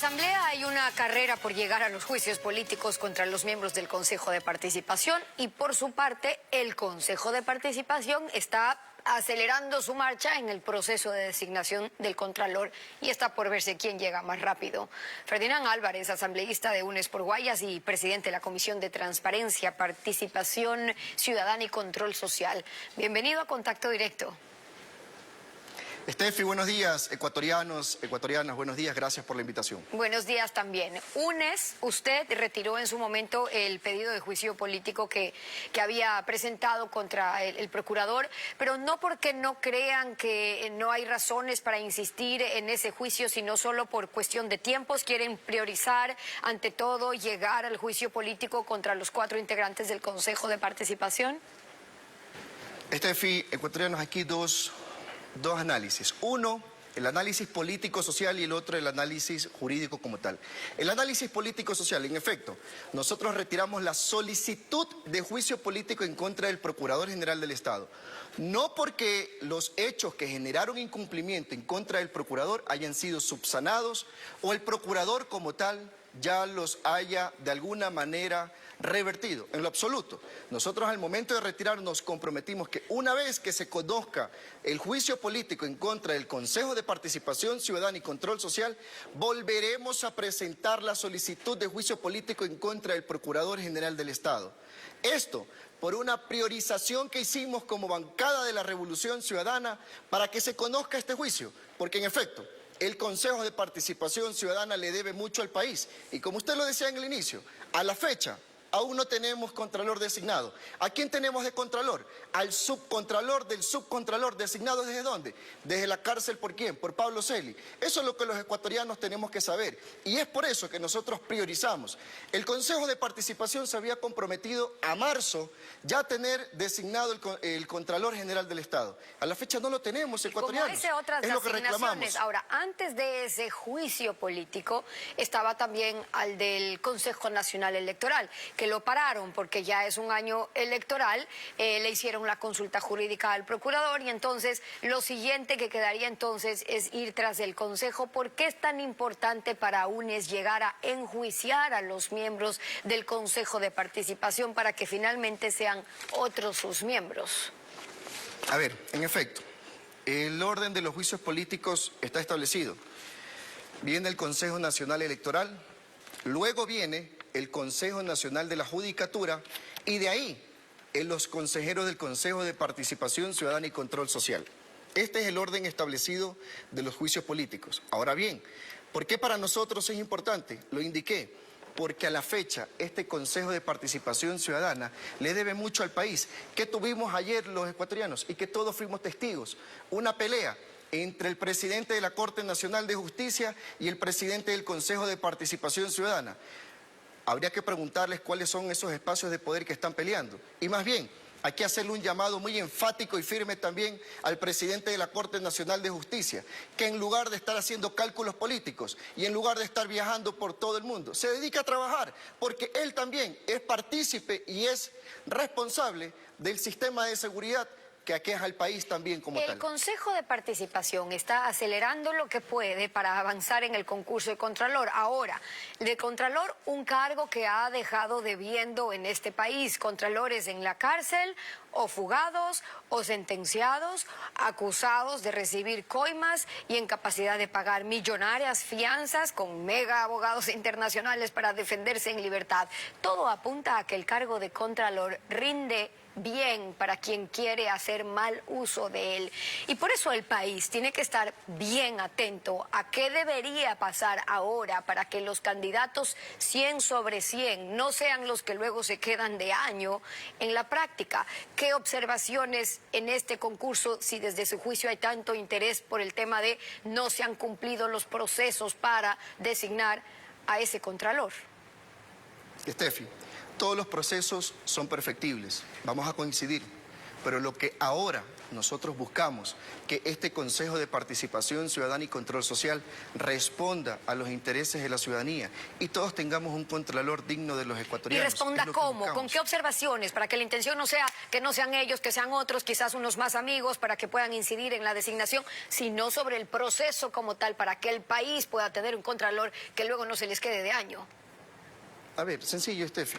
Asamblea hay una carrera por llegar a los juicios políticos contra los miembros del Consejo de Participación y por su parte el Consejo de Participación está acelerando su marcha en el proceso de designación del Contralor y está por verse quién llega más rápido. Ferdinand Álvarez, asambleísta de UNES por Guayas y presidente de la Comisión de Transparencia, Participación Ciudadana y Control Social. Bienvenido a Contacto Directo. Estefi, buenos días, ecuatorianos, ecuatorianas, buenos días, gracias por la invitación. Buenos días también. UNES, usted retiró en su momento el pedido de juicio político que había presentado contra el procurador, pero no porque no crean que no hay razones para insistir en ese juicio, sino solo por cuestión de tiempos. Quieren priorizar, ante todo, llegar al juicio político contra los 4 integrantes del Consejo de Participación. Estefi, ecuatorianos, aquí dos análisis. Uno, el análisis político-social y el otro, el análisis jurídico como tal. El análisis político-social, en efecto, nosotros retiramos la solicitud de juicio político en contra del Procurador General del Estado. No porque los hechos que generaron incumplimiento en contra del Procurador hayan sido subsanados o el Procurador como tal ya los haya de alguna manera revertido, en lo absoluto. Nosotros al momento de retirar nos comprometimos que una vez que se conozca el juicio político en contra del Consejo de Participación Ciudadana y Control Social, volveremos a presentar la solicitud de juicio político en contra del Procurador General del Estado. Esto por una priorización que hicimos como bancada de la Revolución Ciudadana para que se conozca este juicio, porque en efecto, el Consejo de Participación Ciudadana le debe mucho al país. Y como usted lo decía en el inicio, a la fecha aún no tenemos contralor designado. ¿A quién tenemos de contralor? Al subcontralor del subcontralor, ¿designado desde dónde? Desde la cárcel, ¿por quién? Por Pablo Celi. Eso es lo que los ecuatorianos tenemos que saber. Y es por eso que nosotros priorizamos. El Consejo de Participación se había comprometido a marzo ya tener designado el Contralor General del Estado. A la fecha no lo tenemos, ecuatorianos. Como dice otras es lo que reclamamos. Ahora, antes de ese juicio político estaba también al del Consejo Nacional Electoral, que lo pararon porque ya es un año electoral, le hicieron la consulta jurídica al procurador y entonces lo siguiente que quedaría entonces es ir tras el Consejo. ¿Por qué es tan importante para UNES llegar a enjuiciar a los miembros del Consejo de Participación para que finalmente sean otros sus miembros? A ver, en efecto, el orden de los juicios políticos está establecido. Viene el Consejo Nacional Electoral, luego viene el Consejo Nacional de la Judicatura y de ahí los consejeros del Consejo de Participación Ciudadana y Control Social. Este es el orden establecido de los juicios políticos. Ahora bien, ¿por qué para nosotros es importante? Lo indiqué, porque a la fecha este Consejo de Participación Ciudadana le debe mucho al país. ¿Qué tuvimos ayer los ecuatorianos? Y que todos fuimos testigos. Una pelea entre el presidente de la Corte Nacional de Justicia y el presidente del Consejo de Participación Ciudadana. Habría que preguntarles cuáles son esos espacios de poder que están peleando. Y más bien, hay que hacerle un llamado muy enfático y firme también al presidente de la Corte Nacional de Justicia, que en lugar de estar haciendo cálculos políticos y en lugar de estar viajando por todo el mundo, se dedica a trabajar, porque él también es partícipe y es responsable del sistema de seguridad que aqueja al país también como tal. El Consejo de Participación está acelerando lo que puede para avanzar en el concurso de Contralor. Ahora, de Contralor, un cargo que ha dejado debiendo en este país. Contralores en la cárcel, o fugados, o sentenciados, acusados de recibir coimas y en capacidad de pagar millonarias fianzas con mega abogados internacionales para defenderse en libertad. Todo apunta a que el cargo de Contralor rinde bien para quien quiere hacer mal uso de él. Y por eso el país tiene que estar bien atento a qué debería pasar ahora para que los candidatos 100 sobre 100 no sean los que luego se quedan de año en la práctica. ¿Qué observaciones en este concurso, si desde su juicio hay tanto interés por el tema de no se han cumplido los procesos para designar a ese Contralor? Estefi, todos los procesos son perfectibles, vamos a coincidir, pero lo que ahora nosotros buscamos que este Consejo de Participación Ciudadana y Control Social responda a los intereses de la ciudadanía y todos tengamos un contralor digno de los ¿Y ecuatorianos. responda cómo? ¿Con qué observaciones? Para que la intención no sea que no sean ellos, que sean otros, quizás unos más amigos, para que puedan incidir en la designación, sino sobre el proceso como tal, para que el país pueda tener un contralor que luego no se les quede de año. A ver, sencillo, Estefi.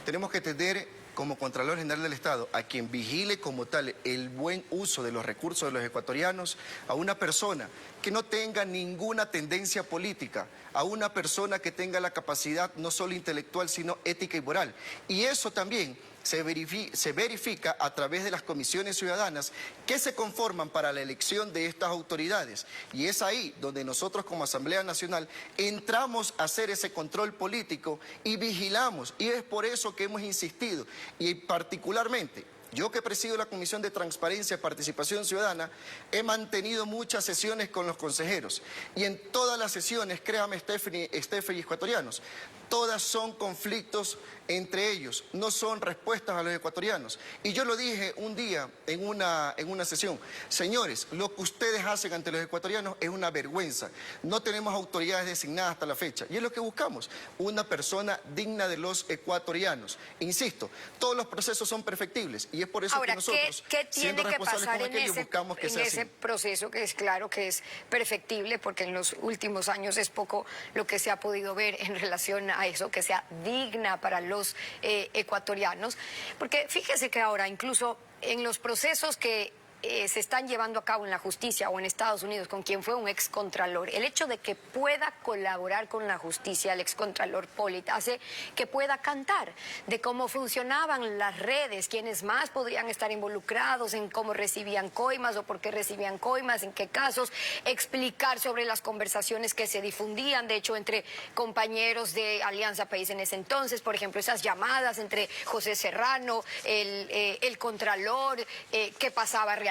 Tenemos que tener como Contralor General del Estado a quien vigile como tal el buen uso de los recursos de los ecuatorianos, a una persona que no tenga ninguna tendencia política, a una persona que tenga la capacidad no solo intelectual, sino ética y moral. Y eso también se verifica a través de las comisiones ciudadanas que se conforman para la elección de estas autoridades. Y es ahí donde nosotros como Asamblea Nacional entramos a hacer ese control político y vigilamos. Y es por eso que hemos insistido, y particularmente yo que presido la Comisión de Transparencia y Participación Ciudadana, he mantenido muchas sesiones con los consejeros. Y en todas las sesiones, créame, Stephanie y ecuatorianos, todas son conflictos entre ellos, no son respuestas a los ecuatorianos. Y yo lo dije un día en una sesión: señores, lo que ustedes hacen ante los ecuatorianos es una vergüenza. No tenemos autoridades designadas hasta la fecha. Y es lo que buscamos, una persona digna de los ecuatorianos. Insisto, todos los procesos son perfectibles y es por eso Ahora, que nosotros, ¿qué tiene que pasar en buscamos que sea ese así. proceso, que es claro que es perfectible, porque en los últimos años es poco lo que se ha podido ver en relación a eso, que sea digna para los ecuatorianos? Porque fíjese que ahora incluso en los procesos que se están llevando a cabo en la justicia o en Estados Unidos con quien fue un excontralor, el hecho de que pueda colaborar con la justicia el excontralor Pollitt hace que pueda cantar de cómo funcionaban las redes, quiénes más podrían estar involucrados, en cómo recibían coimas o por qué recibían coimas, en qué casos, explicar sobre las conversaciones que se difundían, de hecho, entre compañeros de Alianza País en ese entonces, por ejemplo, esas llamadas entre José Serrano, el contralor, qué pasaba realmente,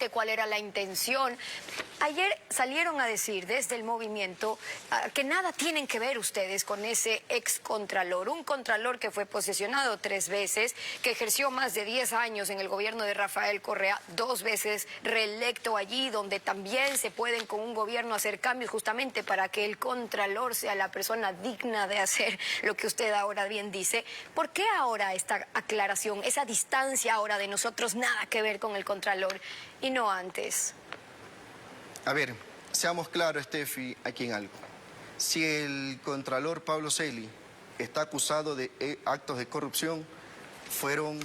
cuál era la intención. Ayer salieron a decir desde el movimiento que nada tienen que ver ustedes con ese excontralor, un contralor que fue posesionado 3 veces, que ejerció más de 10 años en el gobierno de Rafael Correa, 2 veces reelecto allí, donde también se pueden con un gobierno hacer cambios justamente para que el contralor sea la persona digna de hacer lo que usted ahora bien dice. ¿Por qué ahora esta aclaración, esa distancia ahora de nosotros, nada que ver con el contralor y no antes? A ver, seamos claros, Estefi, aquí en algo. Si el contralor Pablo Celi está acusado de actos de corrupción, fueron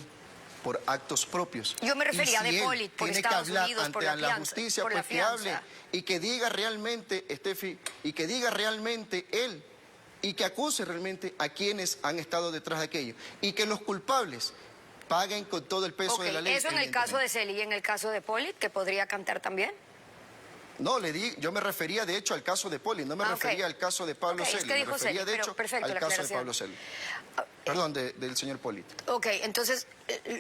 por actos propios. Yo me refería y si de Pollitt, por Estados Unidos, por la la fianza, justicia, por pues la que hable fianza. y que diga realmente, Estefi, y que diga realmente él, y que acuse realmente a quienes han estado detrás de aquello, y que los culpables paguen con todo el peso de la ley. ¿Eso en el caso de Celi y en el caso de Pollitt, que podría cantar también? No, yo me refería de hecho al caso de Pollitt, no me refería al caso de Pablo Celi, usted me dijo refería Celi, de pero hecho perfecto, al la caso de aclaración. Pablo Celi. Perdón, del señor Pollitt. Ok, entonces,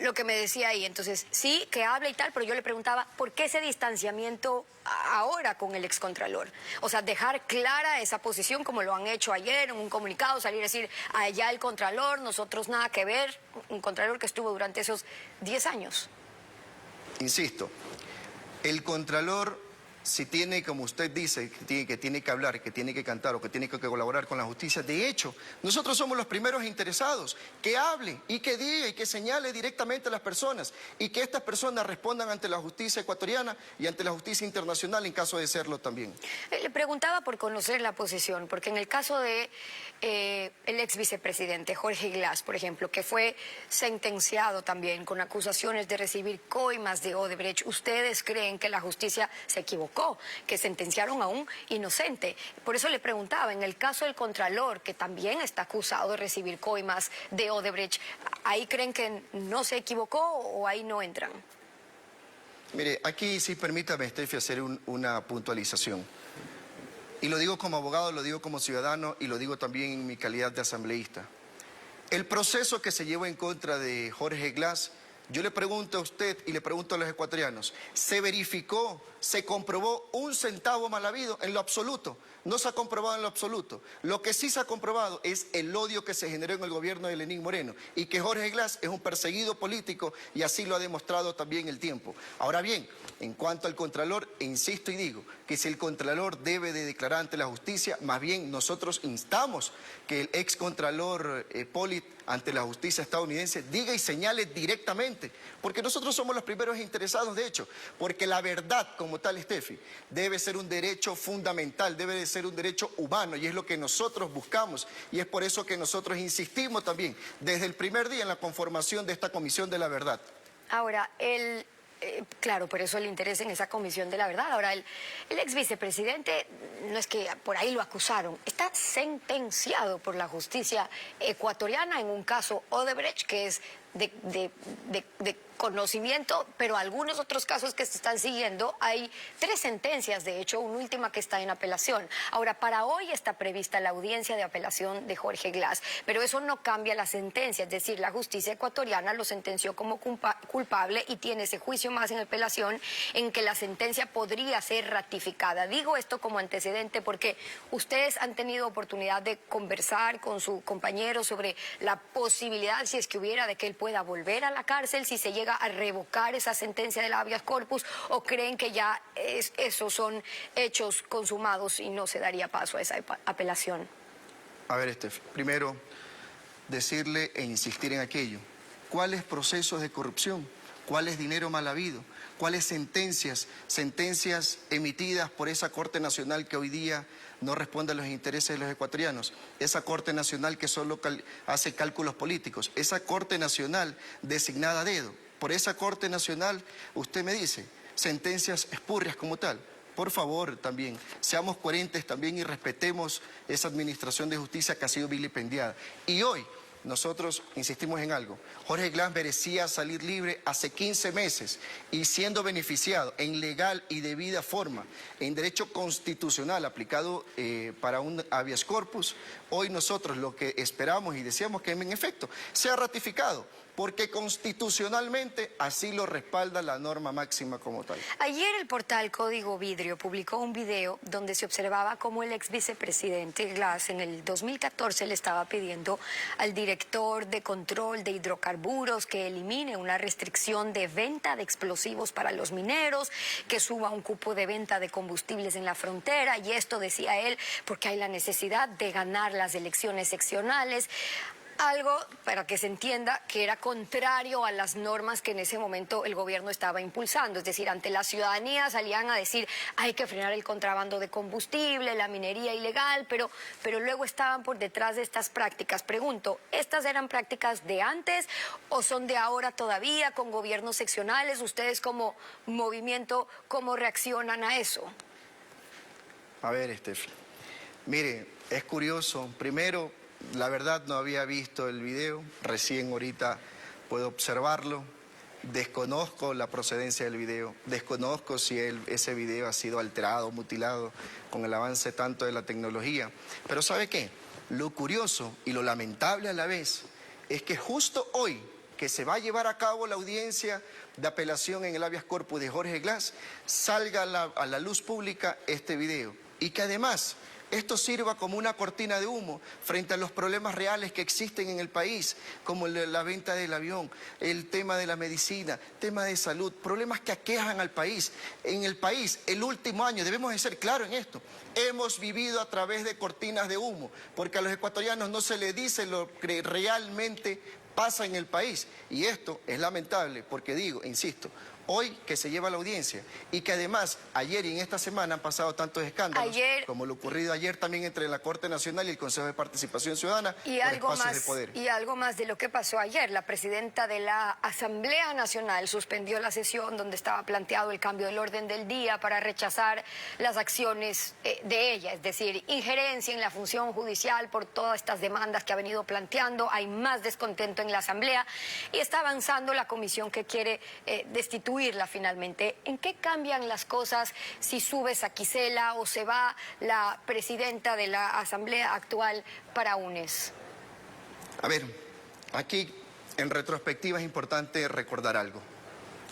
lo que me decía ahí, entonces, sí, que habla y tal, pero yo le preguntaba, ¿por qué ese distanciamiento ahora con el excontralor? O sea, dejar clara esa posición como lo han hecho ayer en un comunicado, salir a decir, allá el contralor, nosotros nada que ver, un contralor que estuvo durante esos 10 años. Insisto, el contralor, si tiene, como usted dice, que tiene que hablar, que tiene que cantar o que tiene que colaborar con la justicia, de hecho, nosotros somos los primeros interesados, que hable y que diga y que señale directamente a las personas y que estas personas respondan ante la justicia ecuatoriana y ante la justicia internacional en caso de serlo también. Le preguntaba por conocer la posición, porque en el caso de el ex vicepresidente Jorge Glass, por ejemplo, que fue sentenciado también con acusaciones de recibir coimas de Odebrecht, ¿ustedes creen que la justicia se equivocó, que sentenciaron a un inocente? Por eso le preguntaba, en el caso del contralor, que también está acusado de recibir coimas de Odebrecht, ¿ahí creen que no se equivocó o ahí no entran? Mire, aquí sí permítame, Estefi, hacer una puntualización. Y lo digo como abogado, lo digo como ciudadano y lo digo también en mi calidad de asambleísta. El proceso que se llevó en contra de Jorge Glass Yo le pregunto a usted y le pregunto a los ecuatorianos, ¿se verificó, se comprobó un centavo mal habido? En lo absoluto. No se ha comprobado en lo absoluto. Lo que sí se ha comprobado es el odio que se generó en el gobierno de Lenín Moreno y que Jorge Glass es un perseguido político y así lo ha demostrado también el tiempo. Ahora bien, en cuanto al Contralor, insisto y digo que si el Contralor debe de declarar ante la justicia, más bien nosotros instamos que el ex Contralor Pollitt ante la justicia estadounidense diga y señale directamente, porque nosotros somos los primeros interesados, de hecho, porque la verdad como tal, Steffi, debe ser un derecho fundamental, debe de ser un derecho humano y es lo que nosotros buscamos y es por eso que nosotros insistimos también desde el primer día en la conformación de esta Comisión de la Verdad. Ahora, claro, por eso el interés en esa comisión de la verdad. Ahora, el ex vicepresidente, no es que por ahí lo acusaron, está sentenciado por la justicia ecuatoriana en un caso Odebrecht, que es de conocimiento, pero algunos otros casos que se están siguiendo, hay 3 sentencias, de hecho, una última que está en apelación. Ahora, para hoy está prevista la audiencia de apelación de Jorge Glass, pero eso no cambia la sentencia, es decir, la justicia ecuatoriana lo sentenció como culpable y tiene ese juicio más en apelación en que la sentencia podría ser ratificada. Digo esto como antecedente porque ustedes han tenido oportunidad de conversar con su compañero sobre la posibilidad, si es que hubiera, de que él pueda volver a la cárcel, si se llega a revocar esa sentencia del habeas corpus, o creen que ya esos son hechos consumados y no se daría paso a esa apelación. A ver, Steffi, primero decirle e insistir en aquello. ¿Cuáles procesos de corrupción? ¿Cuál es dinero mal habido? ¿Cuáles sentencias emitidas por esa Corte Nacional que hoy día no responde a los intereses de los ecuatorianos? Esa Corte Nacional que solo hace cálculos políticos, esa Corte Nacional designada a dedo. Por esa Corte Nacional, usted me dice, sentencias espurias como tal. Por favor, también, seamos coherentes también y respetemos esa administración de justicia que ha sido vilipendiada. Y hoy nosotros insistimos en algo. Jorge Glass merecía salir libre hace 15 meses y siendo beneficiado en legal y debida forma, en derecho constitucional aplicado para un habeas corpus, hoy nosotros lo que esperamos y deseamos que en efecto sea ratificado, porque constitucionalmente así lo respalda la norma máxima como tal. Ayer el portal Código Vidrio publicó un video donde se observaba cómo el ex vicepresidente Glass en el 2014 le estaba pidiendo al director de control de hidrocarburos que elimine una restricción de venta de explosivos para los mineros, que suba un cupo de venta de combustibles en la frontera, y esto, decía él, porque hay la necesidad de ganar las elecciones seccionales. Algo, para que se entienda, que era contrario a las normas que en ese momento el gobierno estaba impulsando. Es decir, ante la ciudadanía salían a decir hay que frenar el contrabando de combustible, la minería ilegal, pero luego estaban por detrás de estas prácticas. Pregunto, ¿estas eran prácticas de antes o son de ahora todavía con gobiernos seccionales? ¿Ustedes como movimiento cómo reaccionan a eso? A ver, Steffi, mire, es curioso. Primero, la verdad no había visto el video, recién ahorita puedo observarlo, desconozco la procedencia del video, desconozco si ese video ha sido alterado, mutilado con el avance tanto de la tecnología, pero ¿sabe qué? Lo curioso y lo lamentable a la vez es que justo hoy que se va a llevar a cabo la audiencia de apelación en el habeas corpus de Jorge Glass, salga a la luz pública este video y que además esto sirva como una cortina de humo frente a los problemas reales que existen en el país, como la venta del avión, el tema de la medicina, tema de salud, problemas que aquejan al país. En el país, el último año, debemos de ser claros en esto, hemos vivido a través de cortinas de humo, porque a los ecuatorianos no se les dice lo que realmente pasa en el país. Y esto es lamentable, porque digo, insisto, hoy que se lleva la audiencia y que además ayer y en esta semana han pasado tantos escándalos como lo ocurrido ayer también entre la Corte Nacional y el Consejo de Participación Ciudadana por espacios de poder. Y algo más de lo que pasó ayer. La presidenta de la Asamblea Nacional suspendió la sesión donde estaba planteado el cambio del orden del día para rechazar las acciones de ella, es decir, injerencia en la función judicial por todas estas demandas que ha venido planteando. Hay más descontento en la Asamblea y está avanzando la comisión que quiere destituirla finalmente. ¿En qué cambian las cosas si sube Saquicela o se va la presidenta de la Asamblea actual para UNES? A ver, aquí En retrospectiva es importante recordar algo.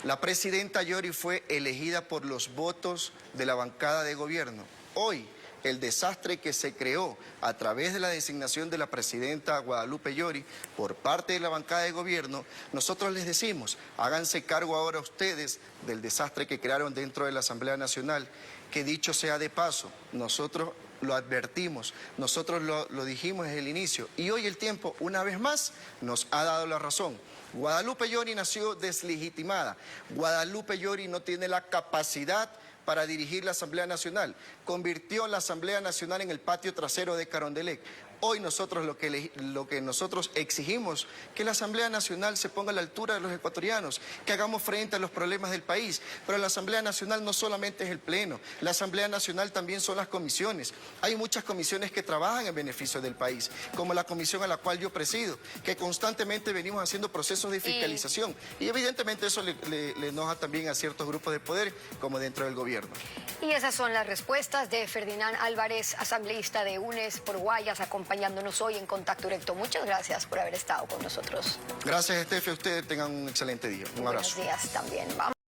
La presidenta Yori fue elegida por los votos de la bancada de gobierno. Hoy, el desastre que se creó a través de la designación de la presidenta Guadalupe Yori por parte de la bancada de gobierno, nosotros les decimos, háganse cargo ahora ustedes del desastre que crearon dentro de la Asamblea Nacional, que dicho sea de paso, nosotros lo advertimos, nosotros lo dijimos desde el inicio y hoy el tiempo, una vez más, nos ha dado la razón. Guadalupe Yori nació deslegitimada, Guadalupe Yori no tiene la capacidad para dirigir la Asamblea Nacional, convirtió la Asamblea Nacional en el patio trasero de Carondelet. Hoy nosotros lo que nosotros exigimos, que la Asamblea Nacional se ponga a la altura de los ecuatorianos, que hagamos frente a los problemas del país. Pero la Asamblea Nacional no solamente es el Pleno, la Asamblea Nacional también son las comisiones. Hay muchas comisiones que trabajan en beneficio del país, como la comisión a la cual yo presido, que constantemente venimos haciendo procesos de fiscalización. Y evidentemente eso le enoja también a ciertos grupos de poder, como dentro del gobierno. Y esas son las respuestas de Ferdinand Álvarez, asambleísta de UNES por Guayas, acompañándonos hoy en Contacto Directo. Muchas gracias por haber estado con nosotros. Gracias, Estefe. Ustedes tengan un excelente día. Un abrazo. Buenos días también. Vamos.